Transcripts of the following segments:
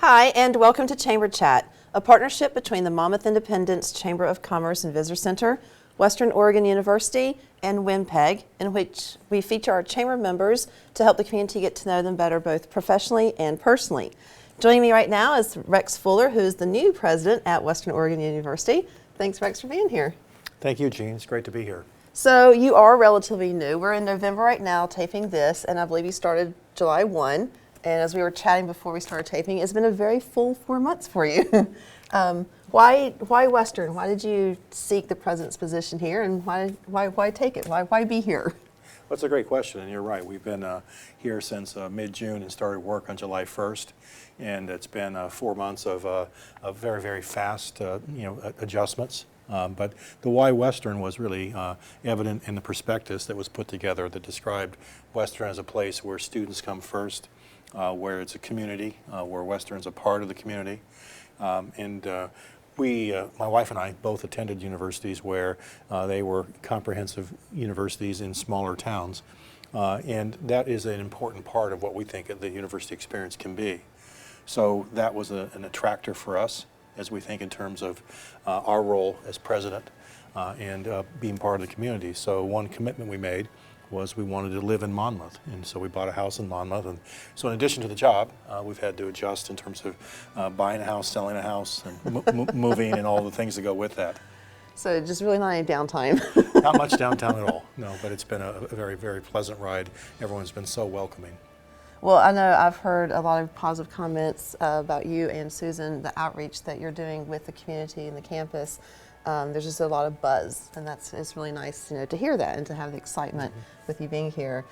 Hi, and welcome to Chamber Chat, a partnership between the Monmouth Independence Chamber of Commerce and Visitor Center, Western Oregon University, and WIMpeg, in which we feature our chamber members to help the community get to know them better both professionally and personally. Joining me right now is Rex Fuller, who is the new president at Western Oregon University. Thanks, Rex, for being here. Thank you, Jean. It's great to be here. So you are relatively new. We're in November right now taping this, and I believe you started July 1. And as we were chatting before we started taping, it's been a very full 4 months for you. Why Western? Why did you seek the president's position here, and why take it? Why be here? That's a great question, and you're right. We've been here since mid-June and started work on July 1st, and it's been 4 months of very, very fast adjustments. But the why Western was really evident in the prospectus that was put together that described Western as a place where students come first, where it's a community, where Western's a part of the community. My wife and I both attended universities where they were comprehensive universities in smaller towns. And that is an important part of what we think the university experience can be. So that was an attractor for us as we think in terms of our role as president and being part of the community. So one commitment we made was we wanted to live in Monmouth, and so we bought a house in Monmouth. And so in addition to the job, we've had to adjust in terms of buying a house, selling a house, and moving and all the things that go with that. So just really not any downtime. Not much downtown at all, no, but it's been a very, very pleasant ride. Everyone's been so welcoming. Well, I know I've heard a lot of positive comments about you and Susan, the outreach that you're doing with the community and the campus. There's just a lot of buzz, and it's really nice, to hear that and to have the excitement with you being here.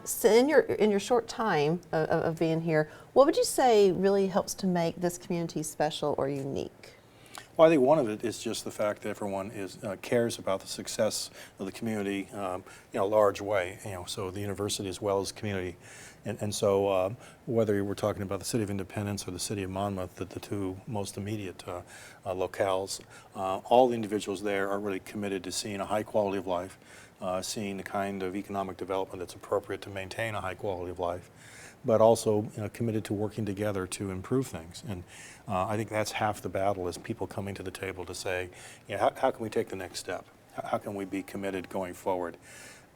So in your short time of being here, what would you say really helps to make this community special or unique? Well, I think one of it is just the fact that everyone cares about the success of the community in a large way. So the university as well as community, and so whether we're talking about the City of Independence or the City of Monmouth, the two most immediate locales, all the individuals there are really committed to seeing a high quality of life, seeing the kind of economic development that's appropriate to maintain a high quality of life, but also committed to working together to improve things. And I think that's half the battle, is people coming to the table to say, how can we take the next step? How can we be committed going forward?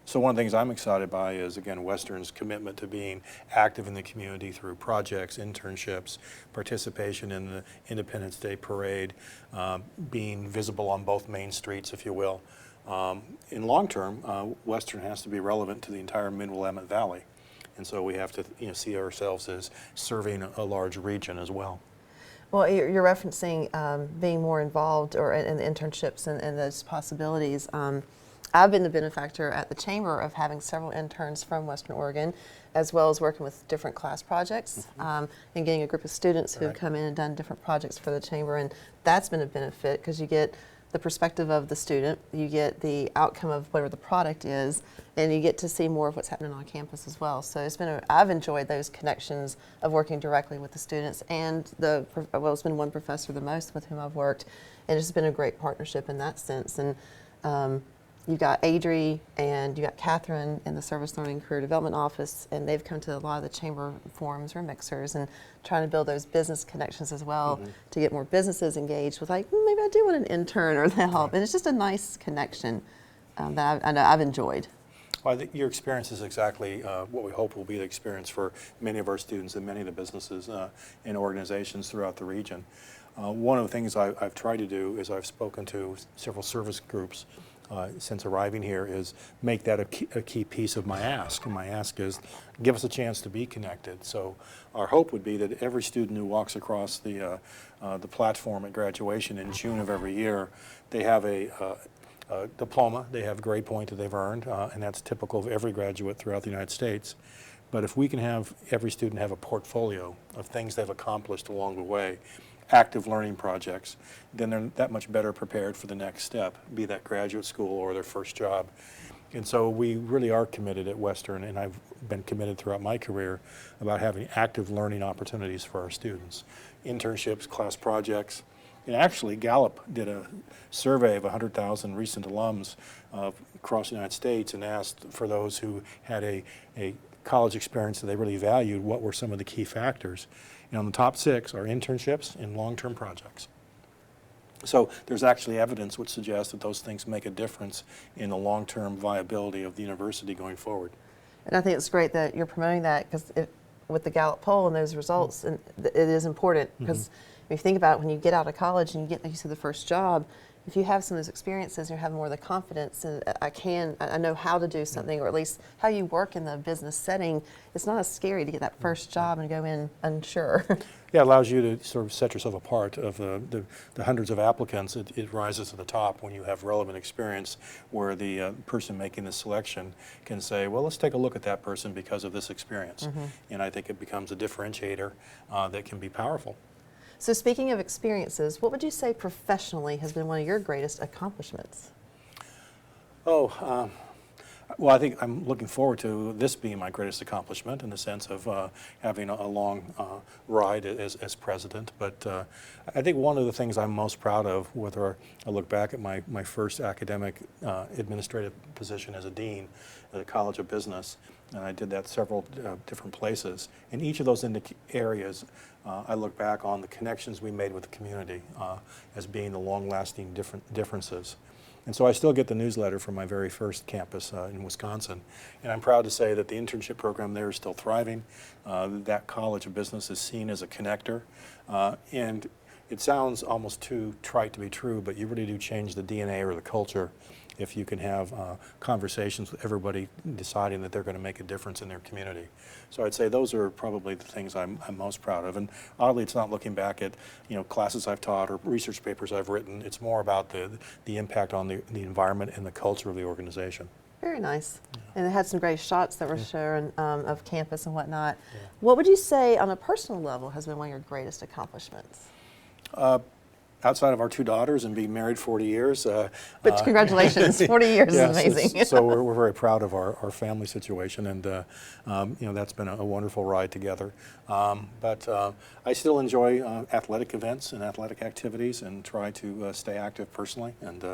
So one of the things I'm excited by is, again, Western's commitment to being active in the community through projects, internships, participation in the Independence Day Parade, being visible on both main streets, if you will. In long term, Western has to be relevant to the entire Mid-Willamette Valley. And so we have to see ourselves as serving a large region as well. Well, you're referencing being more involved or in the internships and those possibilities. I've been the benefactor at the Chamber of having several interns from Western Oregon, as well as working with different class projects and getting a group of students who have come in and done different projects for the Chamber. And that's been a benefit because you get the perspective of the student, you get the outcome of whatever the product is, and you get to see more of what's happening on campus as well. So I've enjoyed those connections of working directly with the students and it's been one professor the most with whom I've worked, and it's been a great partnership in that sense. And you've got Adri and you got Catherine in the Service Learning Career Development Office, and they've come to a lot of the chamber forums or mixers and trying to build those business connections as well to get more businesses engaged with maybe I do want an intern or the help. And it's just a nice connection that I know I've enjoyed. Well, I think your experience is exactly what we hope will be the experience for many of our students and many of the businesses and organizations throughout the region. One of the things I've tried to do is I've spoken to several service groups since arriving here, is make that a key piece of my ask. And my ask is, give us a chance to be connected. So our hope would be that every student who walks across the platform at graduation in June of every year, they have a diploma, they have a grade point that they've earned, and that's typical of every graduate throughout the United States. But if we can have every student have a portfolio of things they've accomplished along the way, active learning projects, then they're that much better prepared for the next step, be that graduate school or their first job. And so we really are committed at Western, and I've been committed throughout my career about having active learning opportunities for our students. Internships, class projects. And actually, Gallup did a survey of 100,000 recent alums across the United States and asked for those who had a college experience that they really valued, what were some of the key factors. And on the top 6 are internships and long-term projects. So there's actually evidence which suggests that those things make a difference in the long-term viability of the university going forward. And I think it's great that you're promoting that, because with the Gallup poll and those results, and it is important, because if you think about it, when you get out of college and you get, like you said, the first job, if you have some of those experiences, you have more of the confidence, and I know how to do something, or at least how you work in the business setting. It's not as scary to get that first job and go in unsure. Yeah, it allows you to sort of set yourself apart of the hundreds of applicants. It rises to the top when you have relevant experience, where the person making the selection can say, well, let's take a look at that person because of this experience. And I think it becomes a differentiator that can be powerful. So speaking of experiences, what would you say professionally has been one of your greatest accomplishments? Oh, well, I think I'm looking forward to this being my greatest accomplishment, in the sense of having a long ride as president. But I think one of the things I'm most proud of, whether I look back at my first academic administrative position as a dean at the College of Business, and I did that several different places. In each of those areas, I look back on the connections we made with the community as being the long-lasting differences. And so I still get the newsletter from my very first campus in Wisconsin. And I'm proud to say that the internship program there is still thriving. That College of Business is seen as a connector. And it sounds almost too trite to be true, but you really do change the DNA or the culture if you can have conversations with everybody deciding that they're going to make a difference in their community. So I'd say those are probably the things I'm most proud of. And oddly, it's not looking back at classes I've taught or research papers I've written. It's more about the impact on the environment and the culture of the organization. Very nice. Yeah. And it had some great shots that were shown of campus and whatnot. Yeah. What would you say on a personal level has been one of your greatest accomplishments? Outside of our 2 daughters and being married 40 years. But congratulations, 40 years is amazing. So we're very proud of our family situation, and that's been a wonderful ride together. But I still enjoy athletic events and athletic activities, and try to stay active personally. And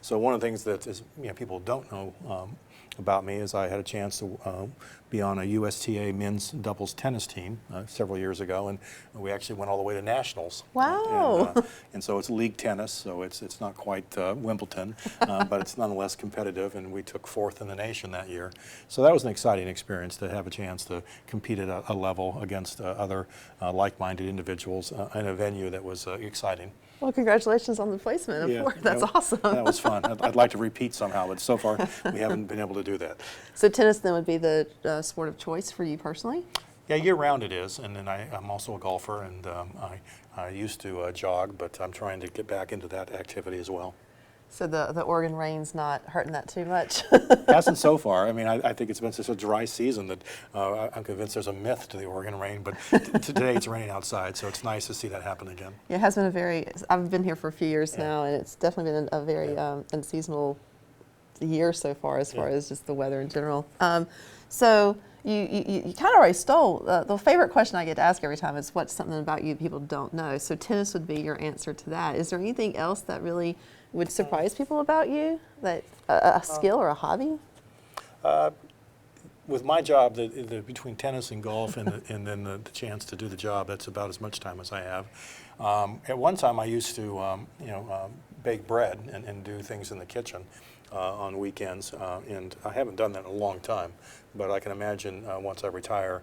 so one of the things that people don't know about me is I had a chance to be on a USTA men's doubles tennis team several years ago, and we actually went all the way to nationals. Wow! And so it's league tennis, so it's not quite Wimbledon, but it's nonetheless competitive, and we took 4th in the nation that year. So that was an exciting experience to have a chance to compete at a level against other like-minded individuals in a venue that was exciting. Well, congratulations on the placement of 4th. That's awesome. That was fun. I'd like to repeat somehow, but so far we haven't been able to do that. So tennis then would be the sport of choice for you personally? Yeah, year-round it is, and then I'm also a golfer, and I used to jog, but I'm trying to get back into that activity as well. So the Oregon rain's not hurting that too much? Hasn't so far. I mean, I think it's been such a dry season that I'm convinced there's a myth to the Oregon rain, but today it's raining outside, so it's nice to see that happen again. Yeah, it has been I've been here for a few years now, and it's definitely been a very unseasonal year so far as just the weather in general. So you kind of already stole the favorite question I get to ask every time is, what's something about you people don't know? So tennis would be your answer to that. Is there anything else that really would surprise people about you, that a skill or a hobby? With my job, between tennis and golf and then the chance to do the job, that's about as much time as I have. At one time, I used to bake bread and do things in the kitchen on weekends, and I haven't done that in a long time. But I can imagine once I retire,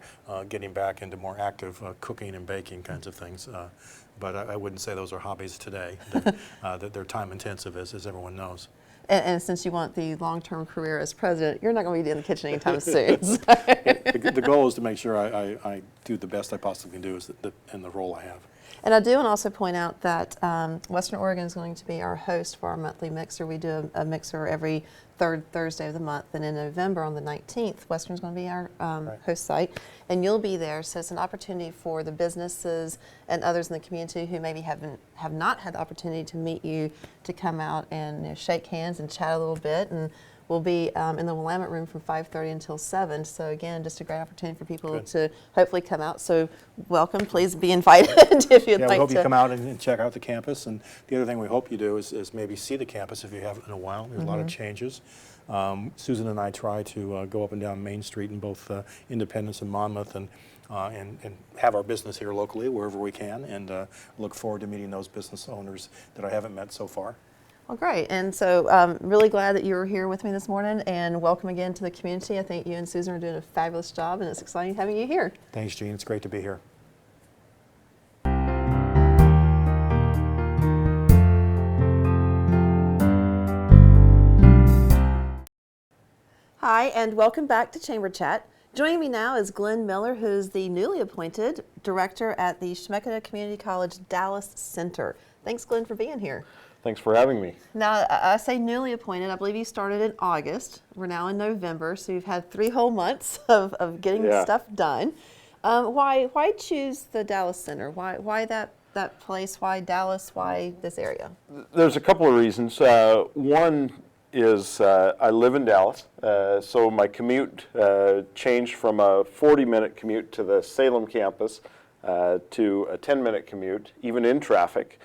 getting back into more active cooking and baking kinds of things. But I wouldn't say those are hobbies today. That they're time intensive, as everyone knows. And since you want the long-term career as president, you're not going to be in the kitchen anytime soon. So. The goal is to make sure I do the best I possibly can do in the role I have. And I do want to also point out that Western Oregon is going to be our host for our monthly mixer. We do a mixer every 3rd Thursday of the month, and in November on the 19th, Western is going to be our host site, and you'll be there. So it's an opportunity for the businesses and others in the community who maybe have not had the opportunity to meet you to come out and shake hands and chat a little bit. And we'll be in the Willamette room from 5:30 until 7. So again, just a great opportunity for people to hopefully come out. So welcome, please be invited if you'd like to. We hope you come out and check out the campus. And the other thing we hope you do is maybe see the campus if you haven't in a while. There's a lot of changes. Susan and I try to go up and down Main Street in both Independence and Monmouth and and have our business here locally wherever we can, and look forward to meeting those business owners that I haven't met so far. Well, great. And so really glad that you were here with me this morning, and welcome again to the community. I think you and Susan are doing a fabulous job, and it's exciting having you here. Thanks, Gene. It's great to be here. Hi, and welcome back to Chamber Chat. Joining me now is Glen Miller, who's the newly appointed director at the Chemeketa Community College Dallas Center. Thanks, Glen, for being here. Thanks for having me. Now, I say newly appointed. I believe you started in August. We're now in November, so you've had 3 whole months of getting stuff done. Why choose the Dallas Center? Why that place? Why Dallas? Why this area? There's a couple of reasons. One is I live in Dallas, so my commute changed from a 40-minute commute to the Salem campus to a 10-minute commute, even in traffic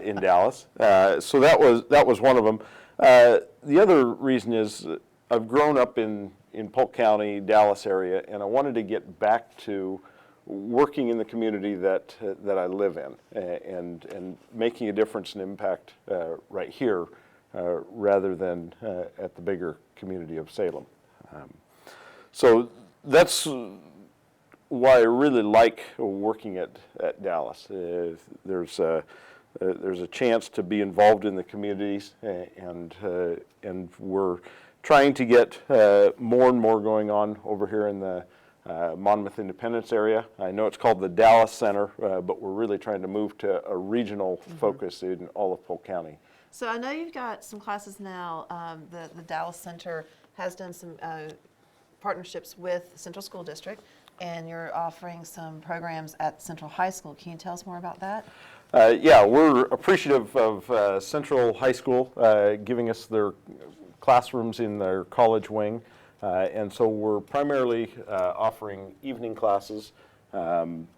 in Dallas. So that was one of them. The other reason is I've grown up in Polk County, Dallas area, and I wanted to get back to working in the community that I live in, and making a difference and impact right here, rather than at the bigger community of Salem. So that's why I really like working at Dallas. There's a chance to be involved in the communities, and we're trying to get more and more going on over here in the Monmouth Independence area. I know it's called the Dallas Center, but we're really trying to move to a regional focus in all of Polk County. So I know you've got some classes now. The Dallas Center has done some partnerships with Central School District, and you're offering some programs at Central High School. Can you tell us more about that? Yeah, we're appreciative of Central High School giving us their classrooms in their college wing, and so we're primarily offering evening classes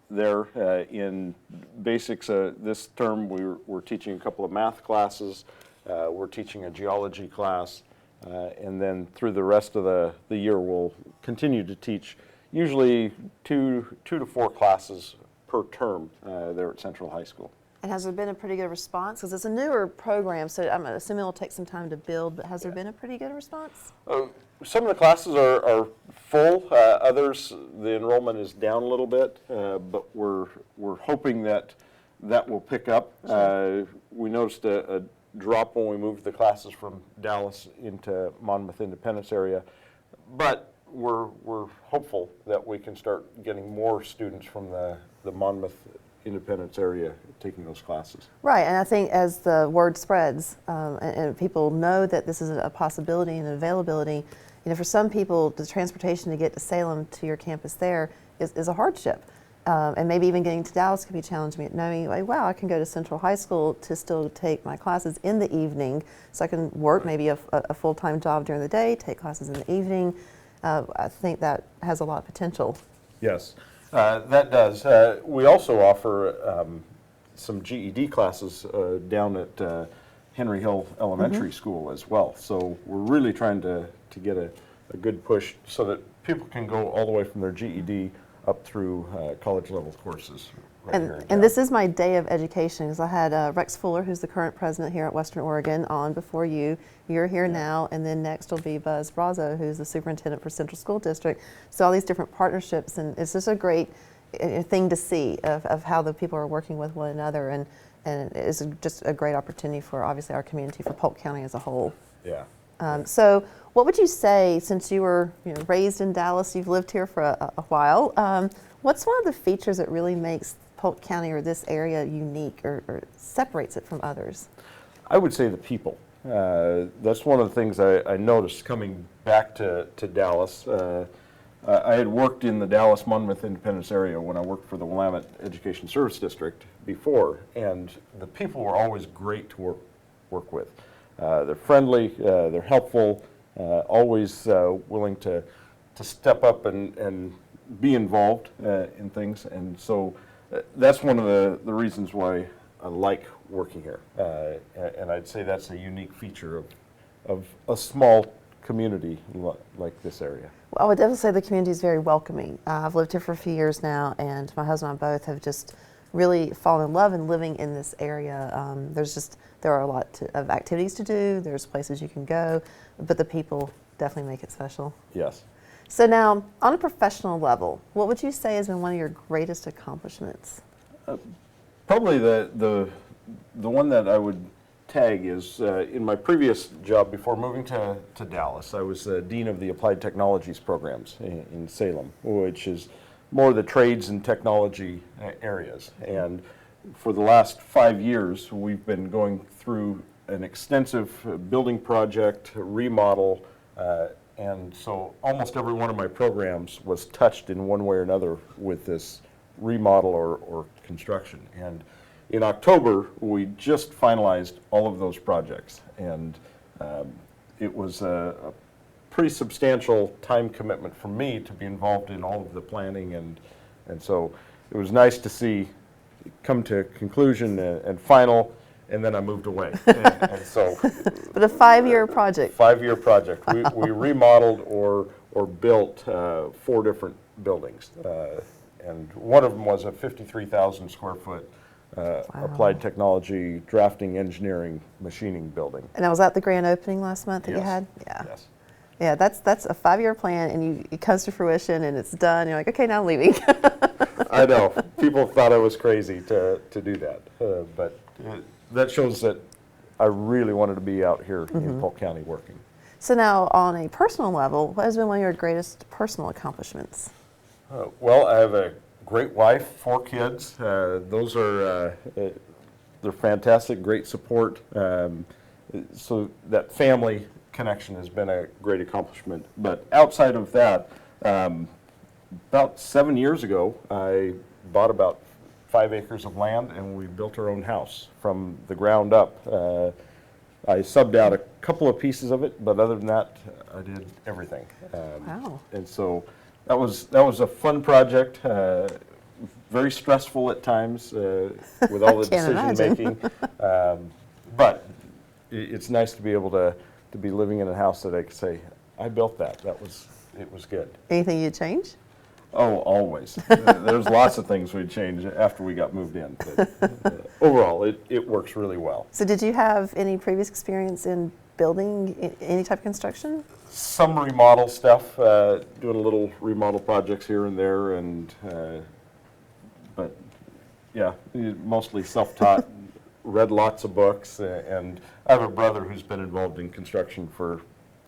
there in basics. This term we're teaching a couple of math classes, we're teaching a geology class, and then through the rest of the year we'll continue to teach usually two to 4 classes per term there at Central High School. And has there been a pretty good response? Because it's a newer program, so I'm assuming it'll take some time to build, but has there been a pretty good response? Some of the classes are full. Others, the enrollment is down a little bit, but we're hoping that will pick up. Sure. We noticed a drop when we moved the classes from Dallas into Monmouth Independence area, but we're hopeful that we can start getting more students from the Monmouth Independence area taking those classes. Right, and I think as the word spreads and people know that this is a possibility and an availability, for some people the transportation to get to Salem to your campus there is a hardship. And maybe even getting to Dallas could be challenging, knowing, like, wow, I can go to Central High School to still take my classes in the evening, so I can work maybe a full-time job during the day, take classes in the evening. I think that has a lot of potential. Yes, that does. We also offer some GED classes down at Henry Hill Elementary School as well. So we're really trying to get a good push so that people can go all the way from their GED up through college level courses. Right here And this is my day of education, because I had Rex Fuller, who's the current president here at Western Oregon, on before you. You're here now, and then next will be Buzz Brazeau, who's the superintendent for Central School District. So all these different partnerships, and it's just a great thing to see of how the people are working with one another, and it's just a great opportunity for, obviously, our community, for Polk County as a whole. Yeah. So what would you say, since you were raised in Dallas, you've lived here for a while, what's one of the features that really makes Polk County or this area unique or separates it from others? I would say the people. That's one of the things I noticed coming back to Dallas. I had worked in the Dallas-Monmouth Independence area when I worked for the Willamette Education Service District before, and the people were always great to work with. They're friendly, they're helpful, always willing to step up and be involved in things, and so that's one of the reasons why I like working here, and I'd say that's a unique feature of a small community like this area? Well, I would definitely say the community is very welcoming. I've lived here for a few years now, and my husband and I both have just really fallen in love in living in this area. There are a lot of activities to do. There's places you can go, but the people definitely make it special. Yes. So now, on a professional level, what would you say has been one of your greatest accomplishments? Probably the one that I would tag is in my previous job before moving to Dallas. I was Dean of the Applied Technologies programs in Salem, which is more the trades and technology areas. And for the last 5 years, we've been going through an extensive building project, remodel, and so almost every one of my programs was touched in one way or another with this remodel or construction. And in October, we just finalized all of those projects, and it was a pretty substantial time commitment for me to be involved in all of the planning, and so it was nice to see it come to conclusion and final, and then I moved away. And so, But a 5-year project. 5-year project. We remodeled or built 4 different buildings, and one of them was a 53,000 square foot applied technology, drafting, engineering, machining building. And I was at the grand opening last month that you Yes. had? Yeah. Yes. Yeah, that's a 5-year plan, and it comes to fruition, and it's done. You're like, okay, now I'm leaving. I know. People thought I was crazy to do that, but that shows that I really wanted to be out here in Polk County working. So now, on a personal level, what has been one of your greatest personal accomplishments? Well, I have a great wife, 4 kids. Those are they're fantastic, great support. So that family connection has been a great accomplishment. But outside of that, about 7 years ago, I bought about 5 acres of land, and we built our own house from the ground up. I subbed out a couple of pieces of it, but other than that, I did everything. Wow. And so that was a fun project. Very stressful at times with all the Can't decision making. But it's nice to be able to be living in a house that I could say, I built that. It was good. Anything you'd change? Oh, always. There's lots of things we'd change after we got moved in. But overall, it works really well. So did you have any previous experience in building any type of construction? Some remodel stuff, doing a little remodel projects here and there, and but yeah, mostly self-taught. Read lots of books, and I have a brother who's been involved in construction for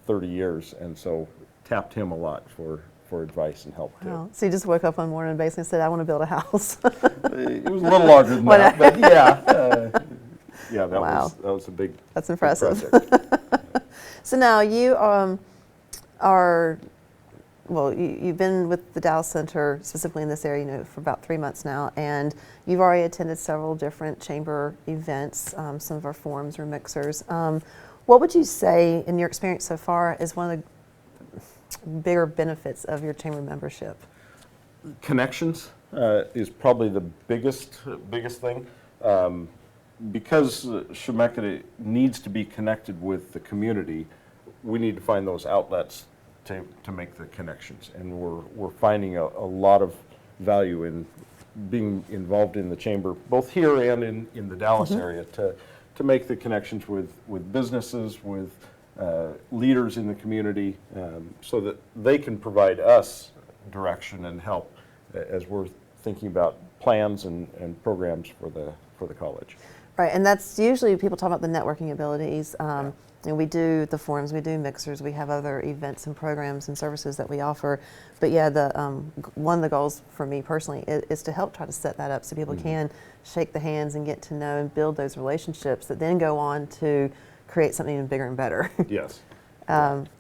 30 years, and so tapped him a lot for advice and help too. Wow. So you just woke up one morning and basically said, I want to build a house. It was a little longer than that, but yeah, that Wow. was a big. That's impressive. Big project. So now you you've been with the Dallas Center, specifically in this area, for about 3 months now, and you've already attended several different chamber events, some of our forums or mixers. What would you say, in your experience so far, is one of the bigger benefits of your chamber membership? Connections is probably the biggest thing. Because Chemeketa needs to be connected with the community, we need to find those outlets to make the connections, and we're finding a lot of value in being involved in the chamber, both here and in the Dallas area, to make the connections with businesses, with leaders in the community, so that they can provide us direction and help as we're thinking about plans and programs for the college. Right, and that's usually people talk about the networking abilities. And we do the forums, we do mixers, we have other events and programs and services that we offer. But yeah, one of the goals for me personally is to help try to set that up so people can shake the hands and get to know and build those relationships that then go on to create something even bigger and better. Yes.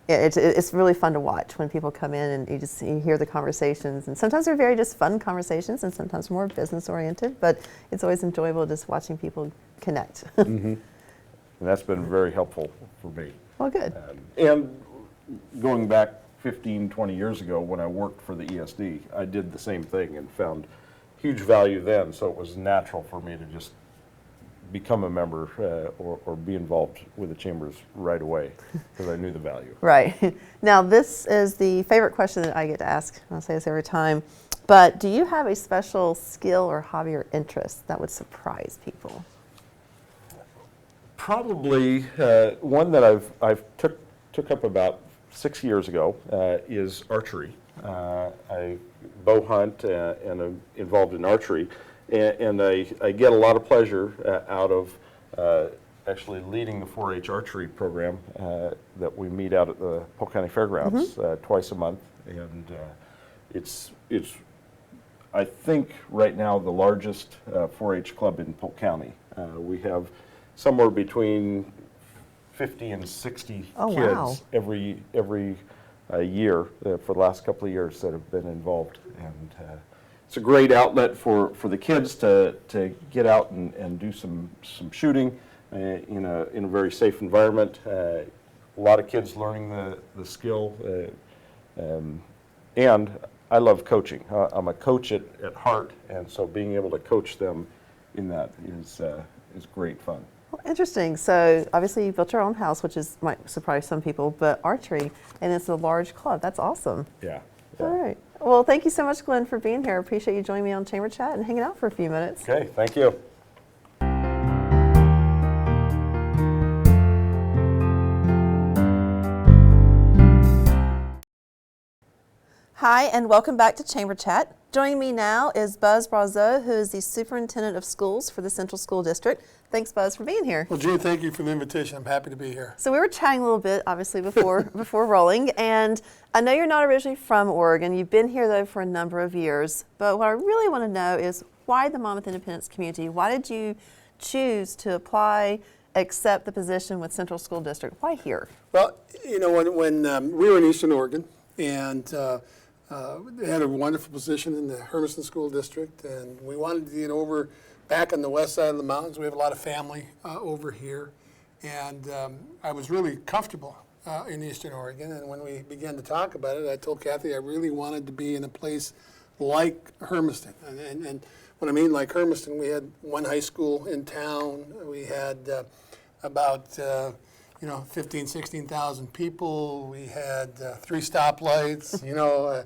It's really fun to watch when people come in and you hear the conversations, and sometimes they're very just fun conversations and sometimes more business oriented, but it's always enjoyable just watching people connect. And that's been very helpful for me. Well, good. And going back 15, 20 years ago when I worked for the ESD, I did the same thing and found huge value then, so it was natural for me to just become a member or be involved with the chambers right away because I knew the value. Right. Now, this is the favorite question that I get to ask. I'll say this every time. But do you have a special skill or hobby or interest that would surprise people? Probably one that I've took up about 6 years ago is archery. I bow hunt and am involved in archery, and I get a lot of pleasure out of actually leading the 4-H archery program that we meet out at the Polk County Fairgrounds twice a month, and it's I think right now the largest 4-H club in Polk County. We have somewhere between 50 and 60 Oh, kids wow. every year for the last couple of years that have been involved, and it's a great outlet for the kids to get out and do some shooting in a very safe environment. A lot of kids learning the skill, and I love coaching. I'm a coach at heart, and so being able to coach them in that is great fun. Well, interesting. So obviously you built your own house, which might surprise some people, but archery, and it's a large club. That's awesome. Yeah. All right. Well, thank you so much, Glenn, for being here. I appreciate you joining me on Chamber Chat and hanging out for a few minutes. Okay, thank you. Hi, and welcome back to Chamber Chat. Joining me now is Buzz Brazeau, who is the Superintendent of Schools for the Central School District. Thanks, Buzz, for being here. Well, Gene, thank you for the invitation. I'm happy to be here. So we were chatting a little bit, obviously, before rolling, and I know you're not originally from Oregon. You've been here, though, for a number of years. But what I really want to know is why the Monmouth Independence community? Why did you choose to apply, accept the position with Central School District? Why here? Well, you know, when we were in Eastern Oregon, and they had a wonderful position in the Hermiston School District, and we wanted to get over back on the west side of the mountains. We have a lot of family over here, and I was really comfortable in Eastern Oregon. And when we began to talk about it, I told Kathy I really wanted to be in a place like Hermiston. And what I mean like Hermiston, we had one high school in town. We had about 15, 16,000 people. We had 3 stoplights,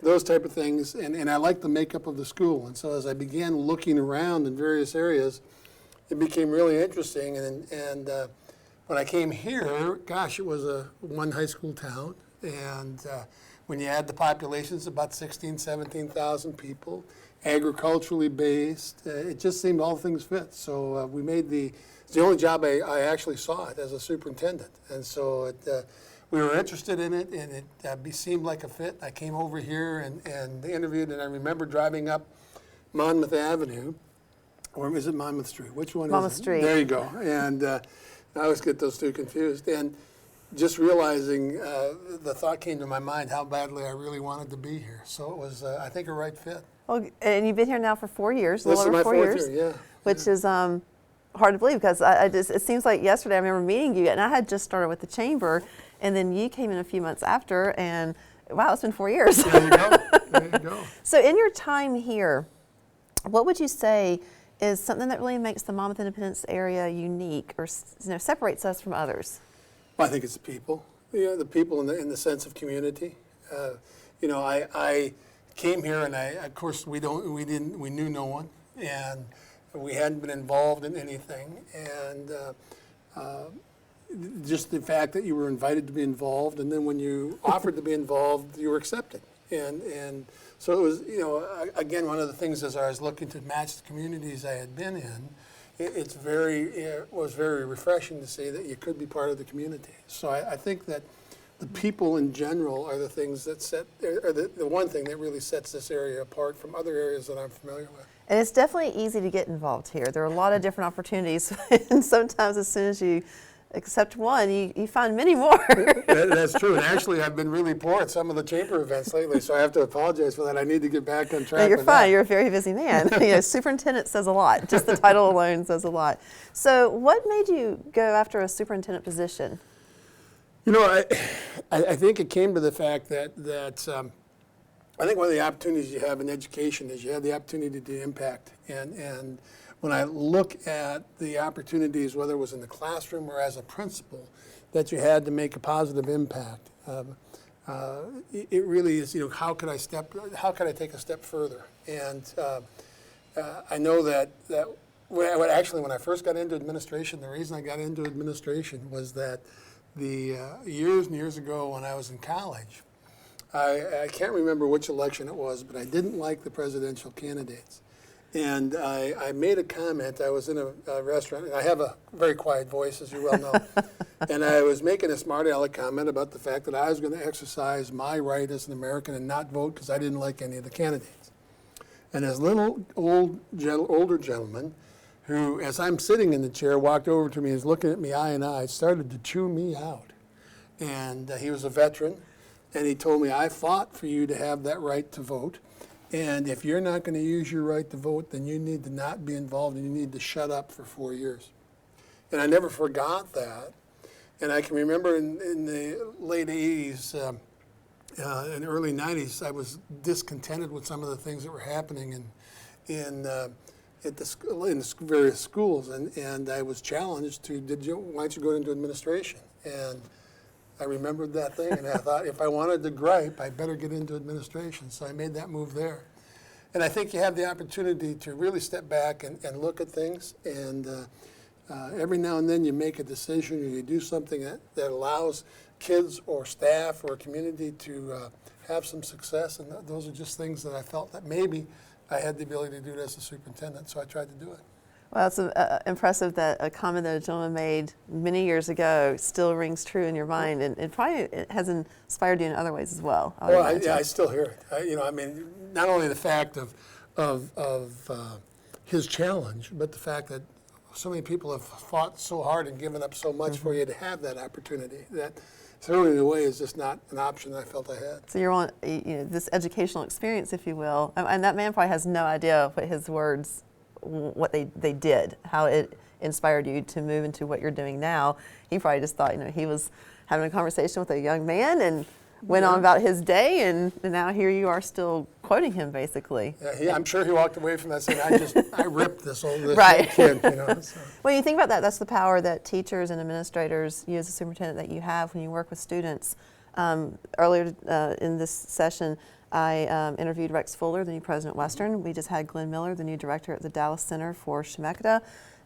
those type of things. And I liked the makeup of the school. And so as I began looking around in various areas, it became really interesting. And when I came here, gosh, it was a one high school town. And when you add the populations, about 16, 17,000 people, agriculturally based, it just seemed all things fit. So we made it's the only job I actually saw it as a superintendent. And so we were interested in it, and it seemed like a fit. I came over here and interviewed, and I remember driving up Monmouth Avenue, or is it Monmouth Street? Which one Monmouth is it? Street. There you go. And I always get those two confused. And just realizing, the thought came to my mind how badly I really wanted to be here. So it was, I think, a right fit. Well, and you've been here now for 4 years, a This little is over my 4 fourth years. year, yeah. Which is hard to believe because it seems like yesterday I remember meeting you, and I had just started with the chamber, and then you came in a few months after, and wow, it's been 4 years. There you go. There you go. So in your time here, what would you say is something that really makes the Monmouth Independence area unique or separates us from others? Well, I think it's the people. The people in the sense of community. I came here, and of course we knew no one, and we hadn't been involved in anything, and just the fact that you were invited to be involved, and then when you offered to be involved, you were accepted, and so it was, again, one of the things as I was looking to match the communities I had been in, it was very refreshing to see that you could be part of the community. So I think that the people in general are the things that the one thing that really sets this area apart from other areas that I'm familiar with. And it's definitely easy to get involved here. There are a lot of different opportunities, and sometimes as soon as you accept one, you find many more. That's true. And actually, I've been really poor at some of the chamber events lately, so I have to apologize for that. I need to get back on track. No, you're with fine. that. You're a very busy man. Superintendent says a lot. Just the title alone says a lot. So what made you go after a superintendent position? I think it came to the fact that I think one of the opportunities you have in education is you have the opportunity to impact. And when I look at the opportunities, whether it was in the classroom or as a principal, that you had to make a positive impact. It really is, how could I take a step further? And I know that when I first got into administration, the reason I got into administration was that the years and years ago when I was in college, I can't remember which election it was, but I didn't like the presidential candidates. And I made a comment. I was in a restaurant, and I have a very quiet voice, as you well know. And I was making a smart aleck comment about the fact that I was going to exercise my right as an American and not vote because I didn't like any of the candidates. And this little older gentleman, who, as I'm sitting in the chair, walked over to me and was looking at me eye and eye, started to chew me out. And he was a veteran, and he told me, I fought for you to have that right to vote. And if you're not going to use your right to vote, then you need to not be involved and you need to shut up for 4 years. And I never forgot that. And I can remember in the late 80s and early 90s, I was discontented with some of the things that were happening in the various schools. And I was challenged to, why don't you go into administration? And I remembered that thing, and I thought, if I wanted to gripe, I better get into administration. So I made that move there. And I think you have the opportunity to really step back and look at things. And every now and then you make a decision or you do something that allows kids or staff or community to have some success. And those are just things that I felt that maybe I had the ability to do it as a superintendent, so I tried to do it. Well, it's impressive that a comment that a gentleman made many years ago still rings true in your mind, and probably it has inspired you in other ways as well. I still hear it. Not only the fact of his challenge, but the fact that so many people have fought so hard and given up so much for you to have that opportunity. That throwing it away is just not an option that I felt I had. So you're on this educational experience, if you will, and that man probably has no idea what his words, what they did, how it inspired you to move into what you're doing now. He probably just thought, he was having a conversation with a young man and went on about his day, and now here you are still quoting him, basically. Yeah, I'm sure he walked away from that saying, I ripped this right. kid. So. Well, you think about that, that's the power that teachers and administrators, you as a superintendent, that you have when you work with students. Earlier in this session, I interviewed Rex Fuller, the new president of Western. We just had Glen Miller, the new director at the Dallas Center for Chemeketa.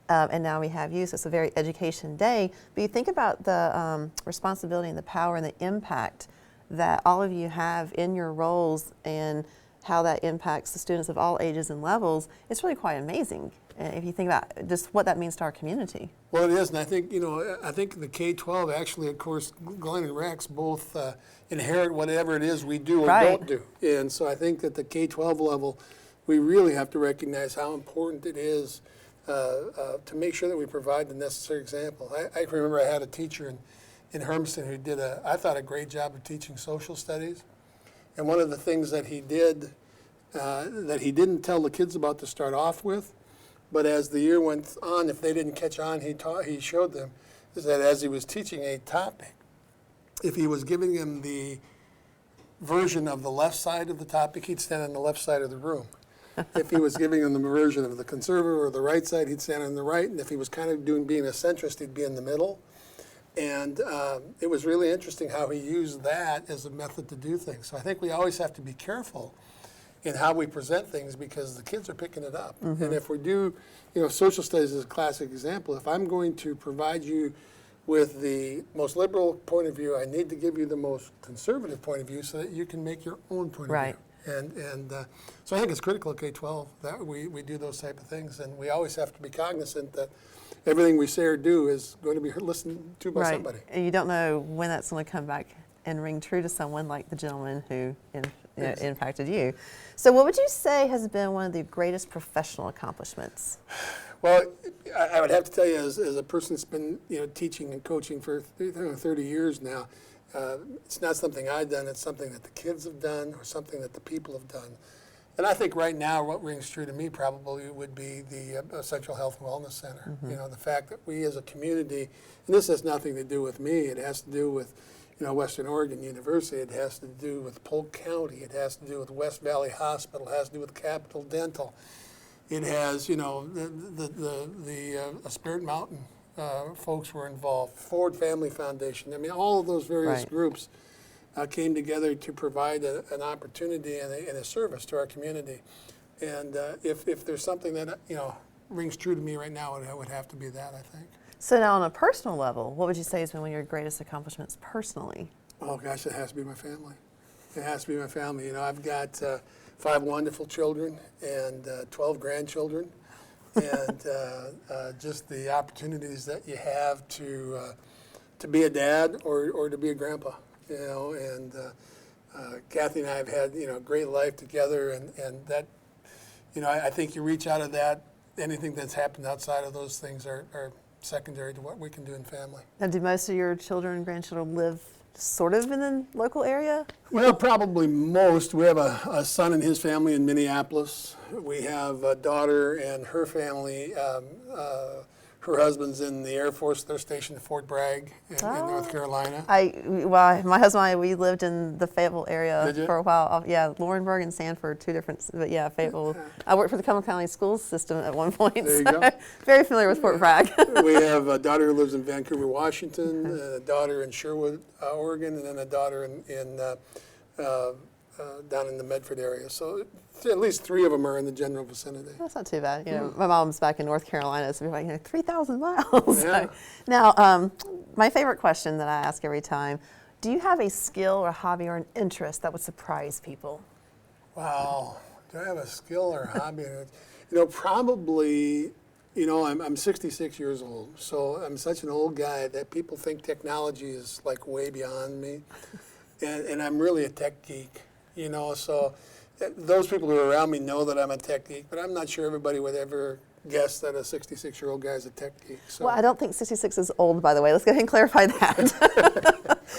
And now we have you, so it's a very education day. But you think about the responsibility and the power and the impact that all of you have in your roles and how that impacts the students of all ages and levels. It's really quite amazing if you think about just what that means to our community. Well, it is, and I think, I think the K-12 actually, of course, Glen and Rex both inherit whatever it is we do or don't do. And so I think that the K-12 level, we really have to recognize how important it is to make sure that we provide the necessary example. I remember I had a teacher in Hermiston who did, I thought, a great job of teaching social studies. And one of the things that he did that he didn't tell the kids about to start off with, but as the year went on, if they didn't catch on, he showed them, is that as he was teaching a topic, if he was giving them the version of the left side of the topic, he'd stand on the left side of the room. If he was giving them the version of the conservative or the right side, he'd stand on the right. And if he was kind of being a centrist, he'd be in the middle. And it was really interesting how he used that as a method to do things. So I think we always have to be careful in how we present things because the kids are picking it up. Mm-hmm. And if we do, social studies is a classic example. If I'm going to provide you with the most liberal point of view, I need to give you the most conservative point of view so that you can make your own point of view. And so I think it's critical at K-12 that we do those type of things. And we always have to be cognizant that everything we say or do is going to be listened to by somebody. And you don't know when that's going to come back and ring true to someone like the gentleman who impacted you. So what would you say has been one of the greatest professional accomplishments? Well, I would have to tell you, as a person that's been teaching and coaching for 30 years now, it's not something I've done. It's something that the kids have done or something that the people have done. And I think right now what rings true to me probably would be the Central Health and Wellness Center. Mm-hmm. The fact that we as a community, and this has nothing to do with me, it has to do with Western Oregon University, it has to do with Polk County, it has to do with West Valley Hospital, it has to do with Capital Dental. It has, you know, the Spirit Mountain folks were involved, Ford Family Foundation. I mean, all of those various Right. groups came together to provide an opportunity and a service to our community. And if there's something that, you know, rings true to me right now, it would have to be that, I think. So now on a personal level, what would you say has been one of your greatest accomplishments personally? Oh gosh, it has to be my family. It has to be my family. You know, I've got 5 wonderful children and 12 grandchildren, and just the opportunities that you have to be a dad or to be a grandpa. You know, and Kathy and I have had, you know, a great life together, and that, you know, I think you reach out of that. Anything that's happened outside of those things are secondary to what we can do in family. Now, do most of your children and grandchildren live sort of in the local area? Well, probably most. We have a son and his family in Minneapolis. We have a daughter and her family. Her husband's in the Air Force. They're stationed at Fort Bragg in North Carolina. Well, my husband and I, we lived in the Fayetteville area Did you? for a while. Yeah, Laurinburg and Sanford, 2 different, but yeah, Fayetteville. I worked for the Cumberland County Schools system at one point, There you so go. very familiar with Fort Bragg. We have a daughter who lives in Vancouver, Washington, and a daughter in Sherwood, Oregon, and then a daughter down in the Medford area. So at least 3 of them are in the general vicinity. That's not too bad. You know, my mom's back in North Carolina, so we're like, you know, 3,000 miles. Yeah. So, now, my favorite question that I ask every time, do you have a skill or hobby or an interest that would surprise people? Wow. Do I have a skill or a hobby? You know, probably, you know, I'm 66 years old, so I'm such an old guy that people think technology is like way beyond me. And I'm really a tech geek, you know, so those people who are around me know that I'm a tech geek, but I'm not sure everybody would ever guess that a 66-year-old guy is a tech geek. So. Well, I don't think 66 is old, by the way. Let's go ahead and clarify that.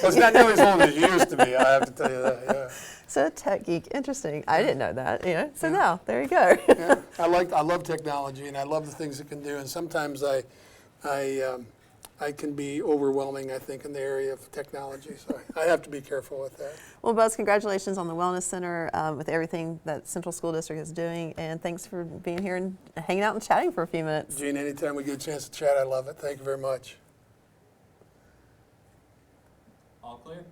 Well, it's not nearly as old as it used to be, I have to tell you that, yeah. So a tech geek, interesting. I didn't know that. You know, so now there you go. Yeah, I love technology, and I love the things it can do, and sometimes I can be overwhelming, I think, in the area of technology, so I have to be careful with that. Well, Buzz, congratulations on the Wellness Center with everything that Central School District is doing, and thanks for being here and hanging out and chatting for a few minutes. Gene, anytime we get a chance to chat, I love it. Thank you very much. All clear?